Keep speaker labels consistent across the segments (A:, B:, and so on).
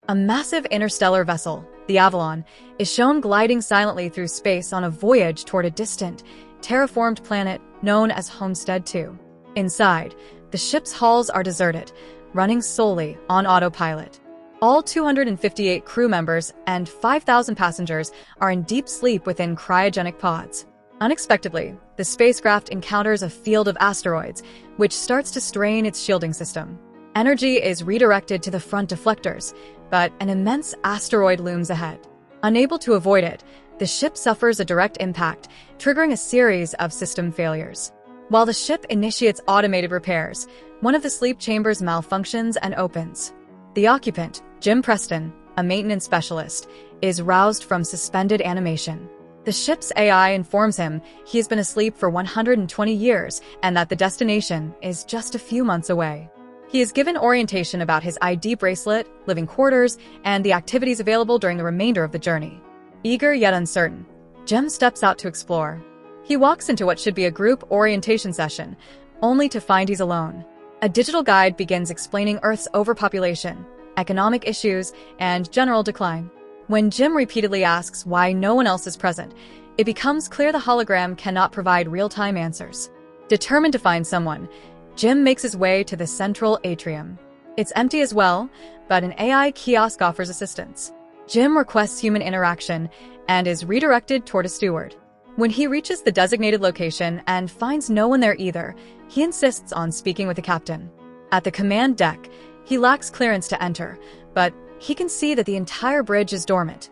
A: A massive interstellar vessel, the Avalon, is shown gliding silently through space on a voyage toward a distant, terraformed planet known as Homestead 2. Inside, the ship's halls are deserted, running solely on autopilot. All 258 crew members and 5,000 passengers are in deep sleep within cryogenic pods. Unexpectedly, the spacecraft encounters a field of asteroids, which starts to strain its shielding system. Energy is redirected to the front deflectors, but an immense asteroid looms ahead. Unable to avoid it, the ship suffers a direct impact, triggering a series of system failures. While the ship initiates automated repairs, one of the sleep chambers malfunctions and opens. The occupant, Jim Preston, a maintenance specialist, is roused from suspended animation. The ship's AI informs him he has been asleep for 120 years and that the destination is just a few months away. He is given orientation about his ID bracelet, living quarters, and the activities available during the remainder of the journey. Eager yet uncertain, Jim steps out to explore. He walks into what should be a group orientation session, only to find he's alone. A digital guide begins explaining Earth's overpopulation, economic issues, and general decline. When Jim repeatedly asks why no one else is present, it becomes clear the hologram cannot provide real-time answers. Determined to find someone, Jim makes his way to the central atrium. It's empty as well, but an AI kiosk offers assistance. Jim requests human interaction and is redirected toward a steward. When he reaches the designated location and finds no one there either, he insists on speaking with the captain. At the command deck, he lacks clearance to enter, but he can see that the entire bridge is dormant.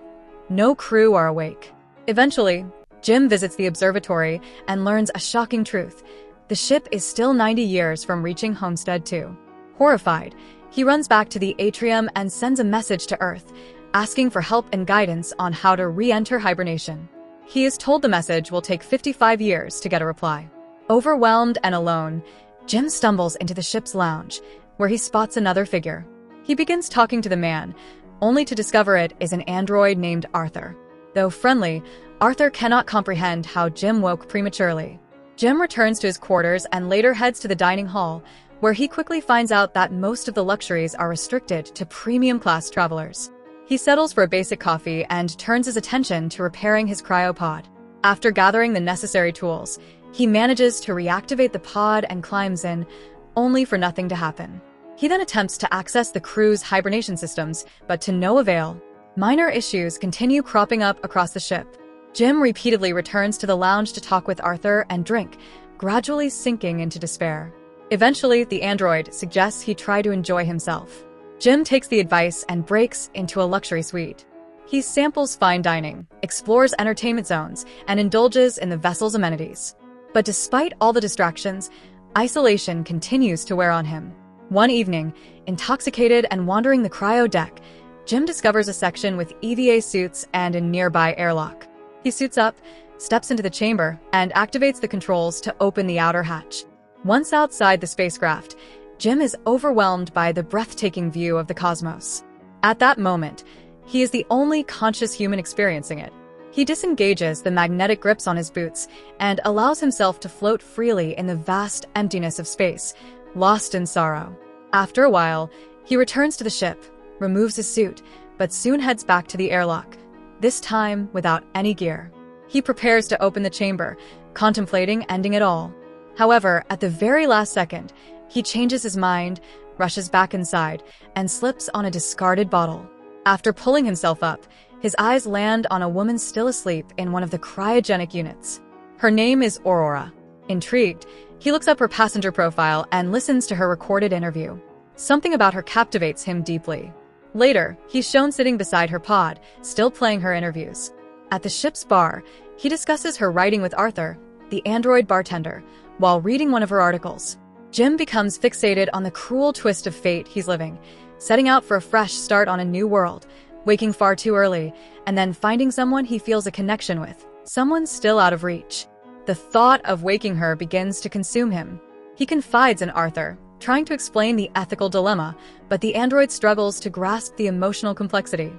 A: No crew are awake. Eventually, Jim visits the observatory and learns a shocking truth. The ship is still 90 years from reaching Homestead 2. Horrified, he runs back to the atrium and sends a message to Earth, asking for help and guidance on how to re-enter hibernation. He is told the message will take 55 years to get a reply. Overwhelmed and alone, Jim stumbles into the ship's lounge, where he spots another figure. He begins talking to the man, only to discover it is an android named Arthur. Though friendly, Arthur cannot comprehend how Jim woke prematurely. Jim returns to his quarters and later heads to the dining hall, where he quickly finds out that most of the luxuries are restricted to premium-class travelers. He settles for a basic coffee and turns his attention to repairing his cryopod. After gathering the necessary tools, he manages to reactivate the pod and climbs in, only for nothing to happen. He then attempts to access the crew's hibernation systems, but to no avail. Minor issues continue cropping up across the ship. Jim repeatedly returns to the lounge to talk with Arthur and drink, gradually sinking into despair. Eventually, the android suggests he try to enjoy himself. Jim takes the advice and breaks into a luxury suite. He samples fine dining, explores entertainment zones, and indulges in the vessel's amenities. But despite all the distractions, isolation continues to wear on him. One evening, intoxicated and wandering the cryo deck, Jim discovers a section with EVA suits and a nearby airlock. He suits up, steps into the chamber, and activates the controls to open the outer hatch. Once outside the spacecraft, Jim is overwhelmed by the breathtaking view of the cosmos. At that moment, he is the only conscious human experiencing it. He disengages the magnetic grips on his boots and allows himself to float freely in the vast emptiness of space, lost in sorrow. After a while, he returns to the ship, removes his suit, but soon heads back to the airlock, this time without any gear. He prepares to open the chamber, contemplating ending it all. However, at the very last second, he changes his mind, rushes back inside, and slips on a discarded bottle. After pulling himself up, his eyes land on a woman still asleep in one of the cryogenic units. Her name is Aurora. Intrigued, he looks up her passenger profile and listens to her recorded interview. Something about her captivates him deeply. Later, he's shown sitting beside her pod, still playing her interviews. At the ship's bar, he discusses her writing with Arthur, the android bartender, while reading one of her articles. Jim becomes fixated on the cruel twist of fate he's living, setting out for a fresh start on a new world, waking far too early, and then finding someone he feels a connection with, someone still out of reach. The thought of waking her begins to consume him. He confides in Arthur, trying to explain the ethical dilemma, but the android struggles to grasp the emotional complexity.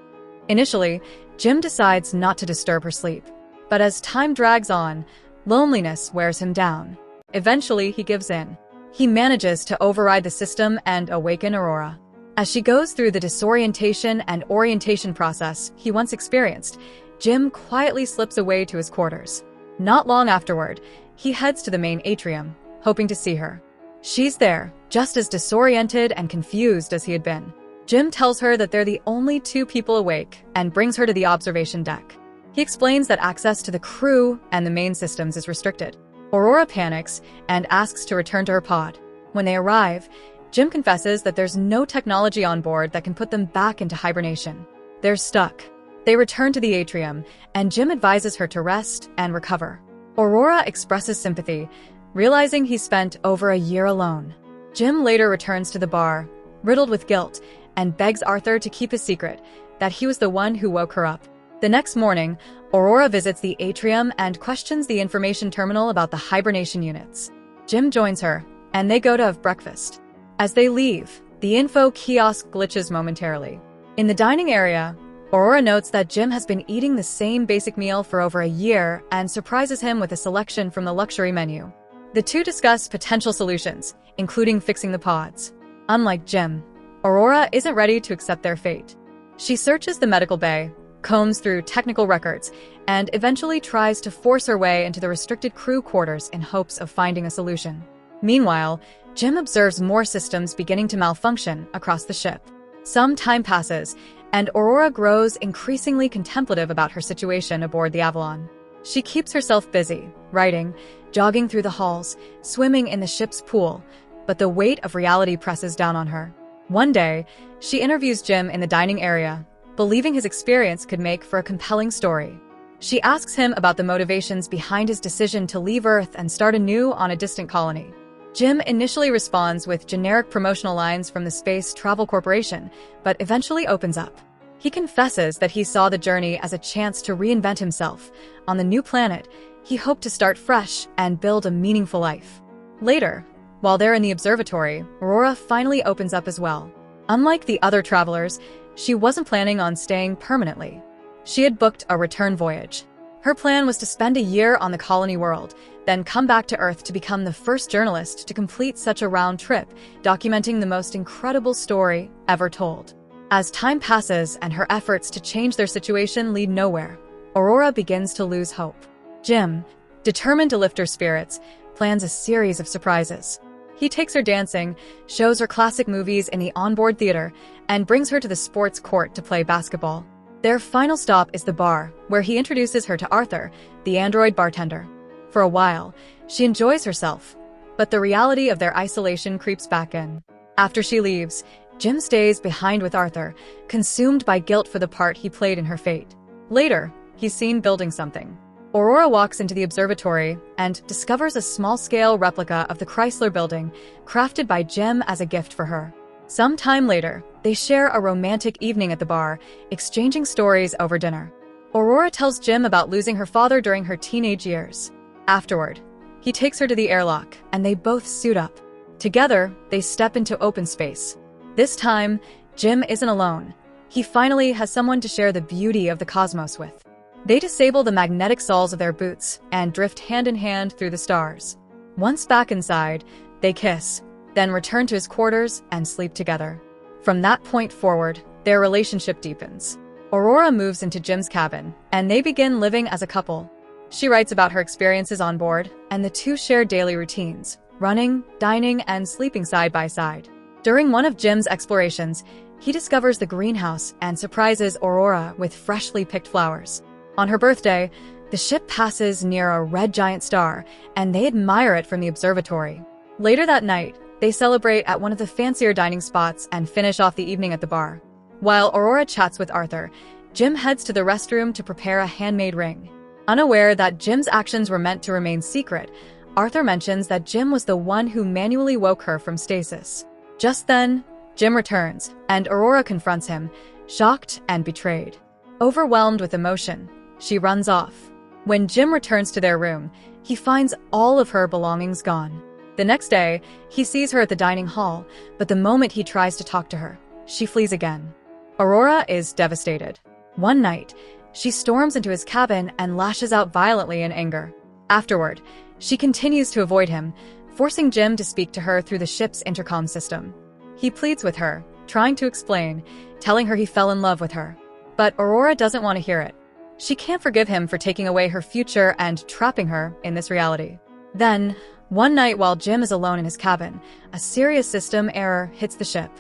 A: Initially, Jim decides not to disturb her sleep, but as time drags on, loneliness wears him down. Eventually, he gives in. He manages to override the system and awaken Aurora. As she goes through the disorientation and orientation process he once experienced, Jim quietly slips away to his quarters. Not long afterward, he heads to the main atrium, hoping to see her. She's there, just as disoriented and confused as he had been. Jim tells her that they're the only two people awake and brings her to the observation deck. He explains that access to the crew and the main systems is restricted. Aurora panics and asks to return to her pod. When they arrive, Jim confesses that there's no technology on board that can put them back into hibernation. They're stuck. They return to the atrium, and Jim advises her to rest and recover. Aurora expresses sympathy, realizing he spent over a year alone. Jim later returns to the bar, riddled with guilt, and begs Arthur to keep his secret, that he was the one who woke her up. The next morning, Aurora visits the atrium and questions the information terminal about the hibernation units. Jim joins her, and they go to have breakfast. As they leave, the info kiosk glitches momentarily. In the dining area, Aurora notes that Jim has been eating the same basic meal for over a year and surprises him with a selection from the luxury menu. The two discuss potential solutions, including fixing the pods. Unlike Jim, Aurora isn't ready to accept their fate. She searches the medical bay, combs through technical records, and eventually tries to force her way into the restricted crew quarters in hopes of finding a solution. Meanwhile, Jim observes more systems beginning to malfunction across the ship. Some time passes, and Aurora grows increasingly contemplative about her situation aboard the Avalon. She keeps herself busy, writing, jogging through the halls, swimming in the ship's pool, but the weight of reality presses down on her. One day, she interviews Jim in the dining area, believing his experience could make for a compelling story. She asks him about the motivations behind his decision to leave Earth and start anew on a distant colony. Jim initially responds with generic promotional lines from the Space Travel Corporation, but eventually opens up. He confesses that he saw the journey as a chance to reinvent himself. On the new planet, he hoped to start fresh and build a meaningful life. Later, while they're in the observatory, Aurora finally opens up as well. Unlike the other travelers, she wasn't planning on staying permanently. She had booked a return voyage. Her plan was to spend a year on the colony world, then come back to Earth to become the first journalist to complete such a round trip, documenting the most incredible story ever told. As time passes and her efforts to change their situation lead nowhere, Aurora begins to lose hope. Jim, determined to lift her spirits, plans a series of surprises. He takes her dancing, shows her classic movies in the onboard theater, and brings her to the sports court to play basketball. Their final stop is the bar, where he introduces her to Arthur, the android bartender. For a while, she enjoys herself, but the reality of their isolation creeps back in. After she leaves, Jim stays behind with Arthur, consumed by guilt for the part he played in her fate. Later, he's seen building something. Aurora walks into the observatory and discovers a small-scale replica of the Chrysler building, crafted by Jim as a gift for her. Some time later, they share a romantic evening at the bar, exchanging stories over dinner. Aurora tells Jim about losing her father during her teenage years. Afterward, he takes her to the airlock, and they both suit up. Together, they step into open space. This time, Jim isn't alone. He finally has someone to share the beauty of the cosmos with. They disable the magnetic soles of their boots and drift hand in hand through the stars. Once back inside, they kiss, then return to his quarters and sleep together. From that point forward, their relationship deepens. Aurora moves into Jim's cabin, and they begin living as a couple. She writes about her experiences on board, and the two share daily routines, running, dining, and sleeping side by side. During one of Jim's explorations, he discovers the greenhouse and surprises Aurora with freshly picked flowers. On her birthday, the ship passes near a red giant star, and they admire it from the observatory. Later that night, they celebrate at one of the fancier dining spots and finish off the evening at the bar. While Aurora chats with Arthur, Jim heads to the restroom to prepare a handmade ring. Unaware that Jim's actions were meant to remain secret, Arthur mentions that Jim was the one who manually woke her from stasis. Just then, Jim returns, and Aurora confronts him, shocked and betrayed. Overwhelmed with emotion, she runs off. When Jim returns to their room, he finds all of her belongings gone. The next day, he sees her at the dining hall, but the moment he tries to talk to her, she flees again. Aurora is devastated. One night, she storms into his cabin and lashes out violently in anger. Afterward, she continues to avoid him, forcing Jim to speak to her through the ship's intercom system. He pleads with her, trying to explain, telling her he fell in love with her. But Aurora doesn't want to hear it. She can't forgive him for taking away her future and trapping her in this reality. Then, one night while Jim is alone in his cabin, a serious system error hits the ship.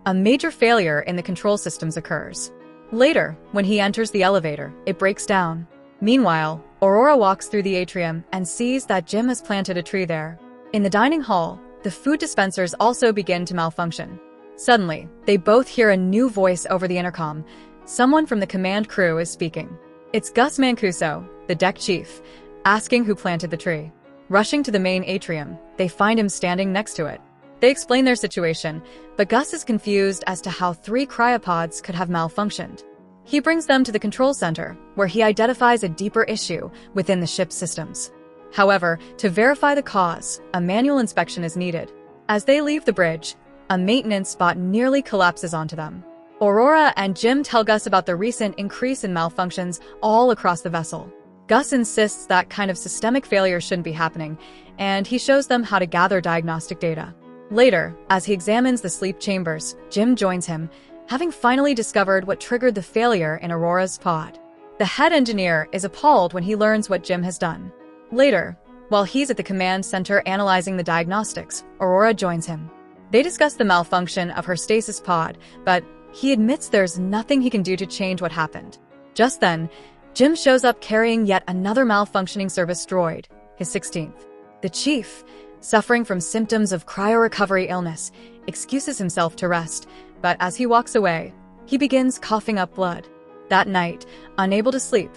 A: A major failure in the control systems occurs. Later, when he enters the elevator, it breaks down. Meanwhile, Aurora walks through the atrium and sees that Jim has planted a tree there. In the dining hall, the food dispensers also begin to malfunction. Suddenly, they both hear a new voice over the intercom. Someone from the command crew is speaking. It's Gus Mancuso, the deck chief, asking who planted the tree. Rushing to the main atrium, they find him standing next to it. They explain their situation, but Gus is confused as to how 3 cryopods could have malfunctioned. He brings them to the control center, where he identifies a deeper issue within the ship's systems. However, to verify the cause, a manual inspection is needed. As they leave the bridge, a maintenance bot nearly collapses onto them. Aurora and Jim tell Gus about the recent increase in malfunctions all across the vessel. Gus insists that kind of systemic failure shouldn't be happening, and he shows them how to gather diagnostic data. Later, as he examines the sleep chambers, Jim joins him, having finally discovered what triggered the failure in Aurora's pod. The head engineer is appalled when he learns what Jim has done. Later, while he's at the command center analyzing the diagnostics, Aurora joins him. They discuss the malfunction of her stasis pod, but he admits there's nothing he can do to change what happened. Just then, Jim shows up carrying yet another malfunctioning service droid, his 16th. The chief, suffering from symptoms of cryo-recovery illness, excuses himself to rest, but as he walks away, he begins coughing up blood. That night, unable to sleep,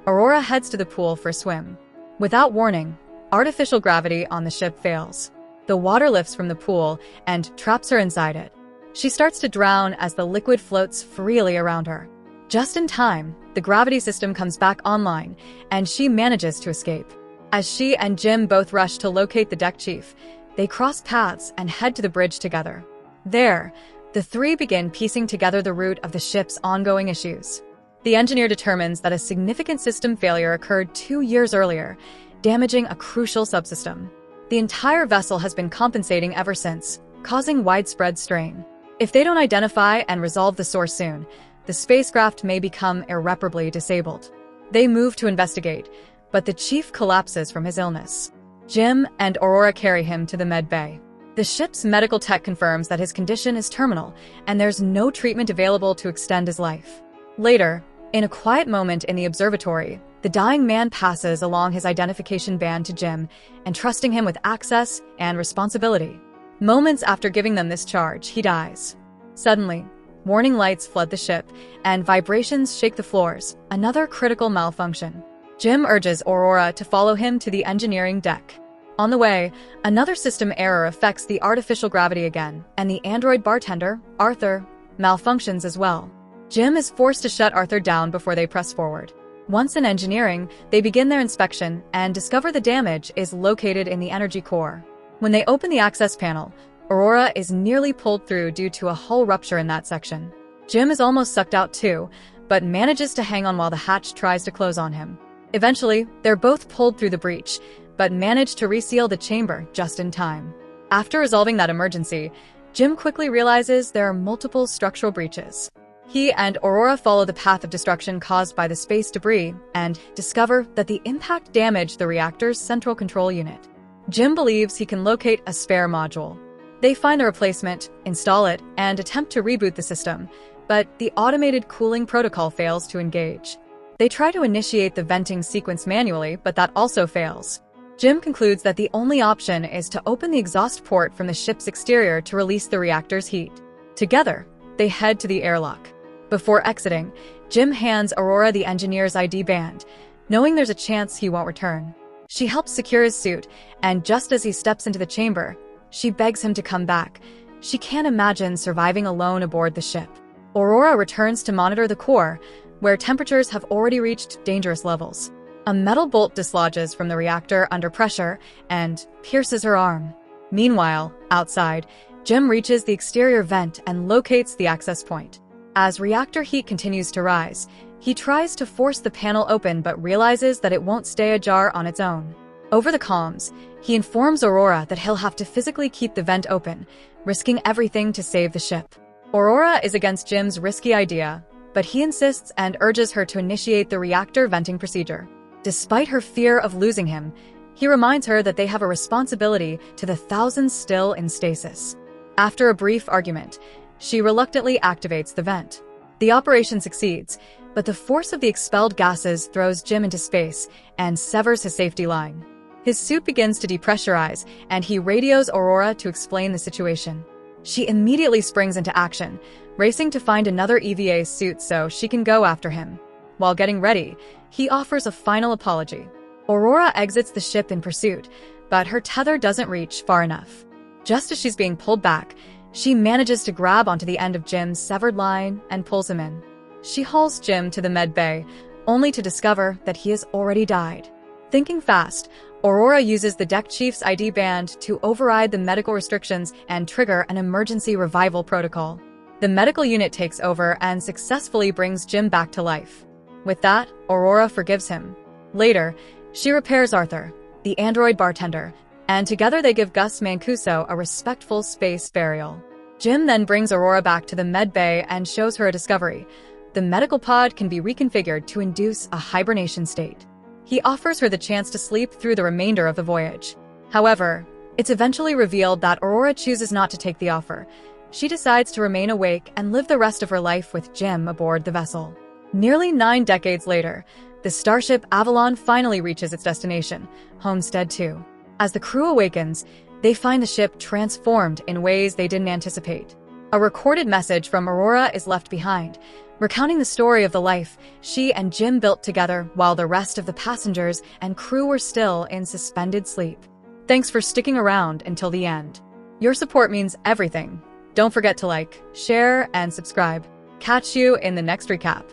A: Aurora heads to the pool for a swim. Without warning, artificial gravity on the ship fails. The water lifts from the pool and traps her inside it. She starts to drown as the liquid floats freely around her. Just in time, the gravity system comes back online, and she manages to escape. As she and Jim both rush to locate the deck chief, they cross paths and head to the bridge together. There, the 3 begin piecing together the root of the ship's ongoing issues. The engineer determines that a significant system failure occurred 2 years earlier, damaging a crucial subsystem. The entire vessel has been compensating ever since, causing widespread strain. If they don't identify and resolve the source soon, the spacecraft may become irreparably disabled. They move to investigate, but the chief collapses from his illness. Jim and Aurora carry him to the med bay. The ship's medical tech confirms that his condition is terminal, and there's no treatment available to extend his life. Later, in a quiet moment in the observatory, the dying man passes along his identification band to Jim, entrusting him with access and responsibility. Moments after giving them this charge, he dies. Suddenly, warning lights flood the ship, and vibrations shake the floors, another critical malfunction. Jim urges Aurora to follow him to the engineering deck. On the way, another system error affects the artificial gravity again, and the android bartender, Arthur, malfunctions as well. Jim is forced to shut Arthur down before they press forward. Once in engineering, they begin their inspection and discover the damage is located in the energy core. When they open the access panel, Aurora is nearly pulled through due to a hull rupture in that section. Jim is almost sucked out too, but manages to hang on while the hatch tries to close on him. Eventually, they're both pulled through the breach, but manage to reseal the chamber just in time. After resolving that emergency, Jim quickly realizes there are multiple structural breaches. He and Aurora follow the path of destruction caused by the space debris and discover that the impact damaged the reactor's central control unit. Jim believes he can locate a spare module. They find the replacement, install it, and attempt to reboot the system, but the automated cooling protocol fails to engage. They try to initiate the venting sequence manually, but that also fails. Jim concludes that the only option is to open the exhaust port from the ship's exterior to release the reactor's heat. Together, they head to the airlock. Before exiting, Jim hands Aurora the engineer's ID band, knowing there's a chance he won't return. She helps secure his suit, and just as he steps into the chamber, she begs him to come back. She can't imagine surviving alone aboard the ship. Aurora returns to monitor the core, where temperatures have already reached dangerous levels. A metal bolt dislodges from the reactor under pressure and pierces her arm. Meanwhile, outside, Jim reaches the exterior vent and locates the access point. As reactor heat continues to rise, he tries to force the panel open but realizes that it won't stay ajar on its own. Over the comms, he informs Aurora that he'll have to physically keep the vent open, risking everything to save the ship. Aurora is against Jim's risky idea, but he insists and urges her to initiate the reactor venting procedure. Despite her fear of losing him, he reminds her that they have a responsibility to the thousands still in stasis. After a brief argument, she reluctantly activates the vent. The operation succeeds, but the force of the expelled gases throws Jim into space and severs his safety line. His suit begins to depressurize, and he radios Aurora to explain the situation. She immediately springs into action, racing to find another EVA suit so she can go after him. While getting ready, he offers a final apology. Aurora exits the ship in pursuit, but her tether doesn't reach far enough. Just as she's being pulled back, she manages to grab onto the end of Jim's severed line and pulls him in. She hauls Jim to the med bay, only to discover that he has already died. Thinking fast, Aurora uses the deck chief's ID band to override the medical restrictions and trigger an emergency revival protocol. The medical unit takes over and successfully brings Jim back to life. With that, Aurora forgives him. Later, she repairs Arthur, the android bartender, and together they give Gus Mancuso a respectful space burial. Jim then brings Aurora back to the med bay and shows her a discovery. The medical pod can be reconfigured to induce a hibernation state. He offers her the chance to sleep through the remainder of the voyage. However, it's eventually revealed that Aurora chooses not to take the offer. She decides to remain awake and live the rest of her life with Jim aboard the vessel. Nearly 9 decades later, the starship Avalon finally reaches its destination, Homestead 2. As the crew awakens, they find the ship transformed in ways they didn't anticipate. A recorded message from Aurora is left behind, recounting the story of the life she and Jim built together while the rest of the passengers and crew were still in suspended sleep. Thanks for sticking around until the end. Your support means everything. Don't forget to like, share, and subscribe. Catch you in the next recap.